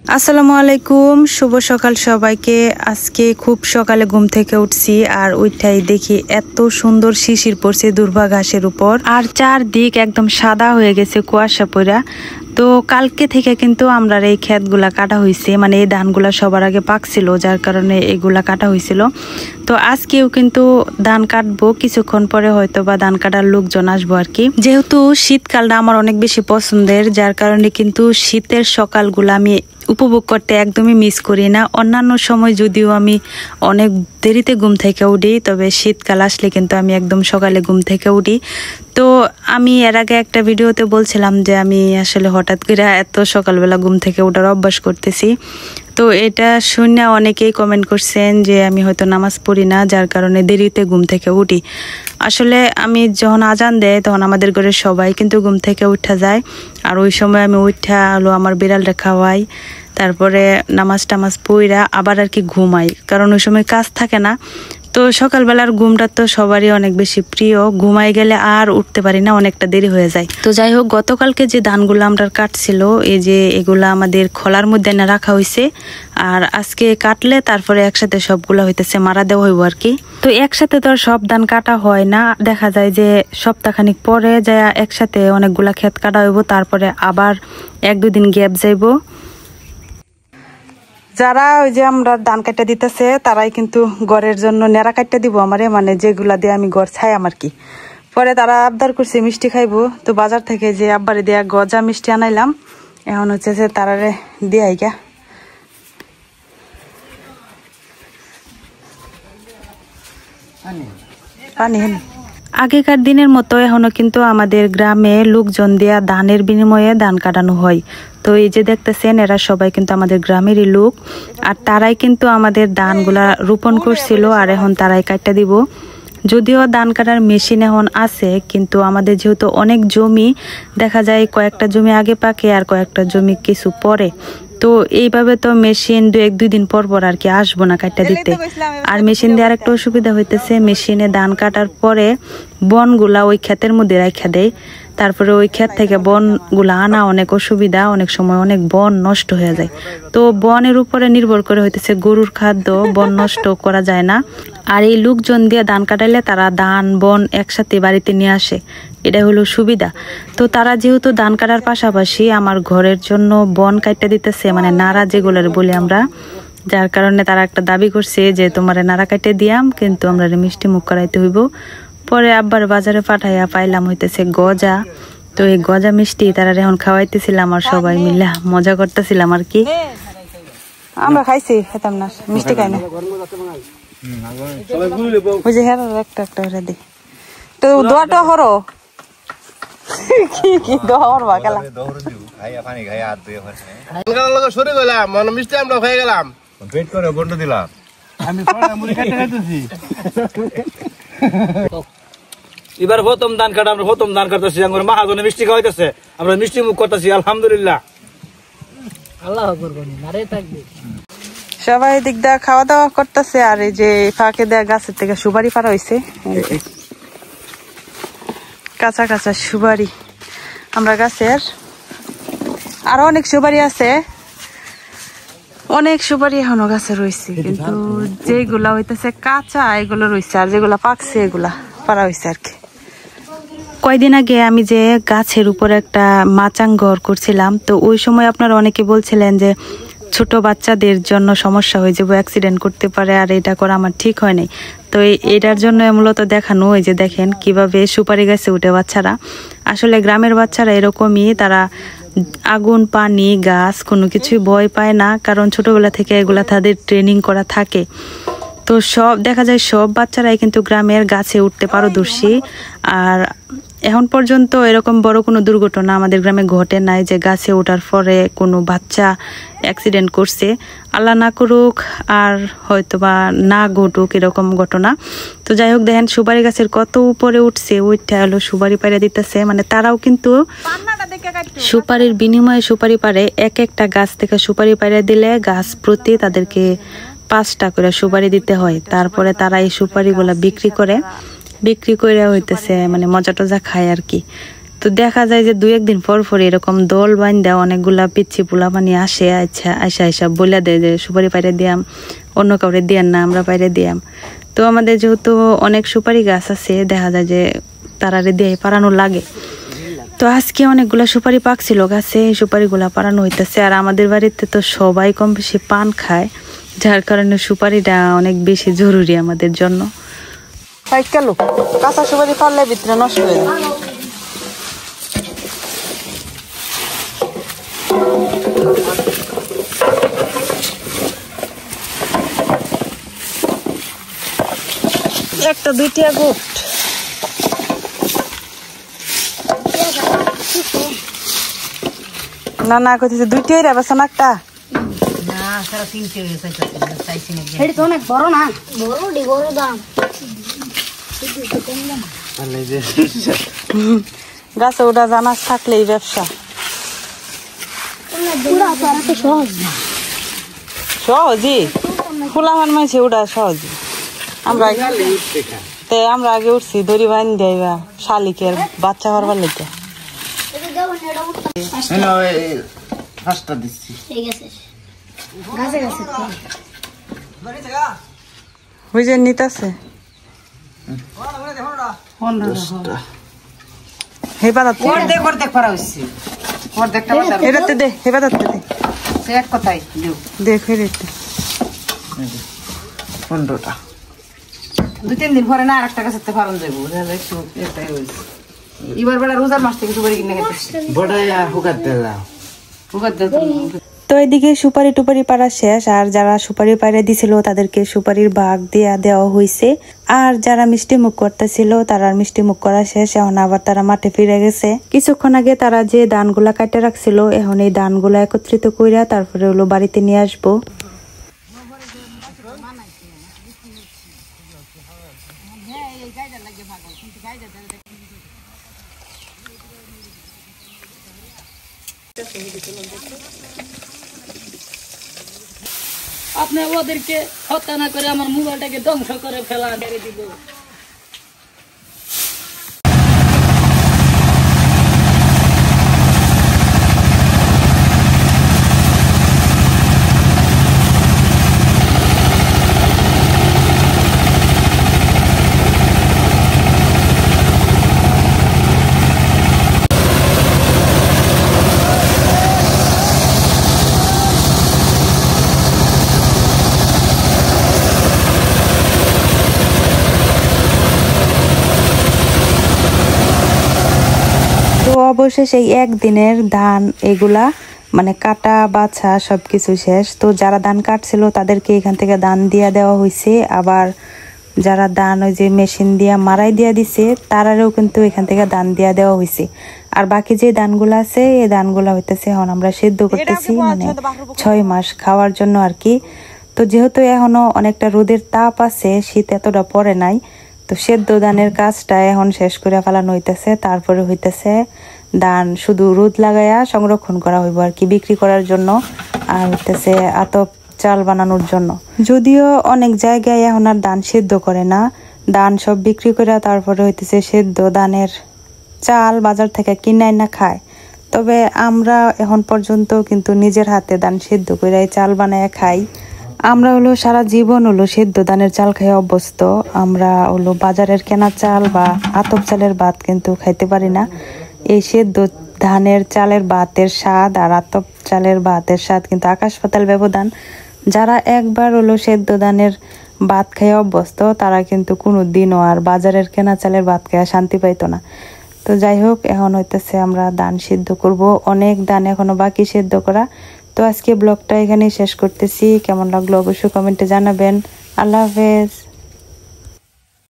আসসালামু আলাইকুম, শুভ সকাল সবাইকে। আজকে খুব সকালে ঘুম থেকে উঠছি আর ওইটাই দেখি এত সুন্দর শিশির পড়ছে দুর্বা ঘাসের উপর, আর চারদিক একদম সাদা হয়ে গেছে কুয়াশা পড়া। তো কালকে থেকে কিন্তু আমরা এই ক্ষেতগুলা কাটা হয়েছে, মানে এই ধানগুলা সবার আগে পাকছিল, যার কারণে এগুলা কাটা হয়েছিল। তো আজকেও কিন্তু ধান কাটবো, কিছুক্ষণ পরে হয়তো বা ধান কাটার লোকজন আসবো আর কি। যেহেতু শীতকালটা আমার অনেক বেশি পছন্দের, যার কারণে কিন্তু শীতের সকালগুলো আমি উপভোগ করতে একদমই মিস করি না। অন্যান্য সময় যদিও আমি অনেক দেরিতে ঘুম থেকে উঠি, তবে শীতকাল আসলে কিন্তু আমি একদম সকালে ঘুম থেকে উঠি। তো আমি এর আগে একটা ভিডিওতে বলছিলাম যে আমি আসলে হঠাৎ করে এত সকালবেলা ঘুম থেকে ওঠার অভ্যাস করতেছি। তো এটা শুনে অনেকেই কমেন্ট করছেন যে আমি হয়তো নামাজ পড়ি না, যার কারণে দেরিতে ঘুম থেকে উঠি। আসলে আমি যখন আজান দেয় তখন আমাদের ঘরের সবাই কিন্তু ঘুম থেকে উঠা যায়, আর ওই সময় আমি উঠা হলো আমার বিড়ালটা খাওয়াই, তারপরে নামাজ টামাজ পইরা আবার আর কি ঘুমাই, কারণ ওই সময় কাজ থাকে না। তো সকালবেলার ঘুমটা তো সবারই অনেক বেশি প্রিয়, ঘুমাই গেলে আর উঠতে পারি না, অনেকটা দেরি হয়ে যায়। তো যাই হোক, গতকালকে যে ধানগুলো আমরা কাটছিল, এই যে এগুলা আমাদের খোলার মধ্যে না রাখা হয়েছে, আর আজকে কাটলে তারপরে একসাথে সবগুলো হইতেছে মারা দেওয়া হইব আর কি। তো একসাথে তো সব ধান কাটা হয় না, দেখা যায় যে সপ্তাহখানিক পরে যায় একসাথে অনেকগুলা ক্ষেত কাটা হইব, তারপরে আবার 1-2 দিন গ্যাপ যাইব। যারা ওই যে আমরা ধান কাটতে দিতেছে তারাই কিন্তু ঘরের জন্য নেড়া কাটতে দিব আমারে, মানে যেগুলা দিয়ে আমি ঘর ছাই আমার কি। পরে তারা আবদার করছে মিষ্টি খাইবো, তো বাজার থেকে যে আব্বারে দেয়া গজা মিষ্টি আনাইলাম, এখন হচ্ছে যে তারারে দিয়াই গা পানি। আগেকার দিনের মতো এখনো কিন্তু আমাদের গ্রামে লোকজন দিয়া ধানের বিনিময়ে ধান কাটানো হয়। তো এই যে দেখতেছেন, এরা সবাই কিন্তু আমাদের গ্রামেরই লোক, আর তারাই কিন্তু আমাদের ধানগুলা রোপণ করছিল, আর এখন তারাই কাটতে দিব। যদিও ধান কাটার মেশিন এখন আছে, কিন্তু আমাদের যেহেতু অনেক জমি, দেখা যায় কয়েকটা জমি আগে পাকে আর কয়েকটা জমি কিছু পরে। তো এইভাবে তো মেশিন 1-2 দিন পর পর আর কি আসবো না কাটটা দিতে। আর মেশিন দিয়ে আরেকটা অসুবিধা হইতেছে, মেশিনে ধান কাটার পরে বনগুলা ওই ক্ষেতের মধ্যে রাখা দেয়, তারপরে ওই ক্ষেত থেকে বনগুলা আনা অনেক অসুবিধা, অনেক সময় অনেক বন নষ্ট হয়ে যায়। তো বনের উপরে নির্ভর করে হইতেছে গরুর খাদ্য, বন নষ্ট করা যায় না। আর এই লোকজন দিয়ে ধান কাটাইলে তারা ধান বন একসাথে বাড়িতে নিয়ে আসে, এটা হলো সুবিধা। তো তারা যেহেতু ধান কাটার পাশাপাশি আমার ঘরের জন্য বন কাটতে দিতেছে, মানে নাড়া যেগুলোর বলি আমরা, যার কারণে তারা একটা দাবি করছে যে তোমার নাড়া কাটতে দিয়াম, কিন্তু আমরা মিষ্টি মুখ করাইতে হইব। পরে আব্বার বাজারে পাঠাইয়া পাইলাম হইতেছে গজা। তো এই গজা মিষ্টি তারা এখন খাওয়াইতেছিলাম, আর সবাই মিলে মজা করতেছিলাম আর কি। আমরা খাইছি, খেতাম না, মিষ্টি খাই না। ওই যে হ্যাঁ একটা একটা দি তো দোয়াটা হরো কি দোয়ার বাকালা খাইয়া পানি খাইয়া হাত দিয়ে লগে সরে গেলাম, মানে মিষ্টি আমরা হয়ে গেলাম, পেট করে বন্ধ দিলাম। আমি মুড়ি খাইতে খাইতেছি। এবার প্রথম ধান কাটা, আমরা প্রথম ধান কাটতেছি, আমার মহাজনে মিষ্টি খাওয়াইতেছে, আমরা মিষ্টি মুখ করতেছি, আলহামদুলিল্লাহ। আল্লাহ থাকবে। সবাই দিক দা খাওয়া দাওয়া করতেছে, আর এই যে ফাঁকে দেয়া গাছের থেকে সুপারি পাড়া হয়েছে, কাঁচা কাঁচা সুপারি আমরা গাছের। আরো অনেক সুপারি আছে, অনেক সুপারি এখনো গাছে রয়েছে, কিন্তু যেগুলা হইতেছে কাঁচা এগুলো রয়েছে, আর যেগুলা পাকছে এগুলা পাড়া হয়েছে আর কি। কয়দিন আগে আমি যে গাছের উপরে একটা মাচাং ঘর করছিলাম, তো ওই সময় আপনারা অনেকে বলছিলেন যে ছোট বাচ্চাদের জন্য সমস্যা হয়ে যাবে, অ্যাক্সিডেন্ট করতে পারে, আর এটা করা আমার ঠিক হয় নাই। তো এটার জন্য মূলত দেখানো, এই যে দেখেন কিভাবে সুপারি গাছে উঠে বাচ্চারা। আসলে গ্রামের বাচ্চারা এরকমই, তারা আগুন পানি গাছ কোনো কিছুই ভয় পায় না, কারণ ছোটবেলা থেকে এগুলা তাদের ট্রেনিং করা থাকে। তো সব দেখা যায় সব বাচ্চারাই কিন্তু গ্রামের গাছে উঠতে পারদর্শী। আর এখন পর্যন্ত এরকম বড় কোনো দুর্ঘটনা আমাদের গ্রামে ঘটে নাই যে গাছে ওঠার পরে কোনো বাচ্চা অ্যাক্সিডেন্ট করছে, আল্লাহ না করুক, আর হয়তো বা না ঘটুক এরকম ঘটনা। তো যাই হোক, দেখেন সুপারি গাছের কত উপরে উঠছে, ওইটা হলো সুপারি পাড়া দিতেছে, মানে তারাও কিন্তু সুপারির বিনিময়ে সুপারি পাড়ে। এক একটা গাছ থেকে সুপারি পাড়া দিলে গাছ প্রতি তাদেরকে 5টা করে সুপারি দিতে হয়, তারপরে তারা এই সুপারিগুলা বিক্রি করে হইতেছে, মানে মজা টজা খায় আর কি। তো দেখা যায় যে 2-1 দিন পর পর এরকম দল বান্ধা অনেকগুলা পিচ্ছি পোলা পানি আসে, আচ্ছা আইসা বলে দেয় যে সুপারি পাইরে দিয়াম, অন্য কাউরে দিয়ান না, আমরা পাইরে দিয়াম। তো আমাদের যেহেতু অনেক সুপারি গাছ আছে, দেখা যায় যে তারারে দিয়ে পারানো লাগে। তো আজকে অনেকগুলা সুপারি পাকছিল গাছে, এই সুপারিগুলা পারানো হইতেছে। আর আমাদের বাড়িতে তো সবাই কম বেশি পান খায়, যার কারণে সুপারিটা অনেক বেশি জরুরি আমাদের জন্য। কাঁচা সুপারি পারলে ভিতরে নষ্ট হয়ে যায়। একটা 2টা গুট না না কইতেছে 2টাই রে বাসন একটা না সারা 3টে হয়েছে চাইছি না এটা তো অনেক বড় না বড় দাম গাছে ওটা জানাস থাকলেই ব্যবসা সহজই ফুলাহান মাইছে ওটা সহজই। আমরা আগে উঠছি দড়ি বাইন দেবা শালিকের বাচ্চা হওয়ার লেগে বুঝে নিতেছে এটাতে দে হেবাদাতে দে এক কথাই দেখ হেরেতে 15টা 2-3 দিন পরে না আরেকটা গাছেতে ফারন যাইব একটু এটাই হইছে এবার বেলা রোজার মাস থেকে সুপারি কিনে খেতেছি বড়াইয়া হুকাত দিলাম তো এদিকে সুপারি টুপারি পাড়া শেষ। আর যারা সুপারি পাড়া দিছিল তাদেরকে সুপারির ভাগ দেওয়া হয়েছে। আর যারা মিষ্টি মুখ করতেছিল তারা মিষ্টি মুখ করা শেষ, এখন আবার তারা মাঠে ফিরে গেছে। কিছুক্ষণ আগে তারা যে ধানগুলা কাটে রাখছিল, এখন এই ধানগুলা একত্রিত কইরা তারপরে হলো বাড়িতে নিয়ে আসবো। আপনি ওদেরকে হত্যা না করে আমার মোবাইলটাকে ধ্বংস করে ফেলা মেরে দিব। অবশেষে এই একদিনের ধান এগুলা মানে কাটা বাছা সবকিছু শেষ। তো যারা ধান কাটছিল তাদেরকে এখান থেকে ধান দিয়া দেওয়া হয়েছে, আবার যারা ধান ওই যে মেশিন দিয়া মারাই দিয়া দিছে তারারেও কিন্তু এখান থেকে ধান দিয়া দেওয়া হয়েছে। আর বাকি যে ধানগুলো আছে এই ধানগুলো হইতেছে এখন আমরা সিদ্ধ করতেছি, মানে 6 মাস খাওয়ার জন্য আর কি। তো যেহেতু এখনো অনেকটা রোদের তাপ আছে, শীত এতটা পড়ে নাই, তো সেদ্ধ ধানের কাজটা এখন শেষ করে ফেলানো হইতেছে। তারপরে হইতেছে ধান শুধু রোদ লাগাইয়া সংরক্ষণ করা হইব আর কি, বিক্রি করার জন্য, আর হইতেছে আতপ চাল বানানোর জন্য। যদিও অনেক জায়গায় এখন আর ধান সেদ্ধ করে না, ধান সব বিক্রি করে তারপরে হইতেছে সেদ্ধ ধানের চাল বাজার থেকে কিনে না খায়। তবে আমরা এখন পর্যন্ত কিন্তু নিজের হাতে ধান সেদ্ধ করে চাল বানায় খাই। আমরা হলো সারা জীবন হলো সেদ্ধ ধানের চাল খাই অভ্যস্ত। আমরা হলো বাজারের কেনা চাল বা আতপ চালের ভাত কিন্তু খাইতে পারি না। এই সেদ্ধ ধানের চালের ভাতের স্বাদ আর আতপ চালের ভাতের স্বাদ কিন্তু আকাশ পাতাল ব্যবধান। যারা একবার হলো সেদ্ধ ধানের ভাত খাইয়া অভ্যস্ত তারা কিন্তু কোনো দিনও আর বাজারের কেনা চালের ভাত খাইয়া শান্তি পাইতো না। তো যাই হোক, এখন হইতেছে আমরা ধান সিদ্ধ করব, অনেক ধান এখনো বাকি সিদ্ধ করা। তো আজকে ব্লগটা এখানেই শেষ করতেছি। কেমন লাগলো অবশ্যই কমেন্টে জানাবেন। আল্লাহ হাফেজ।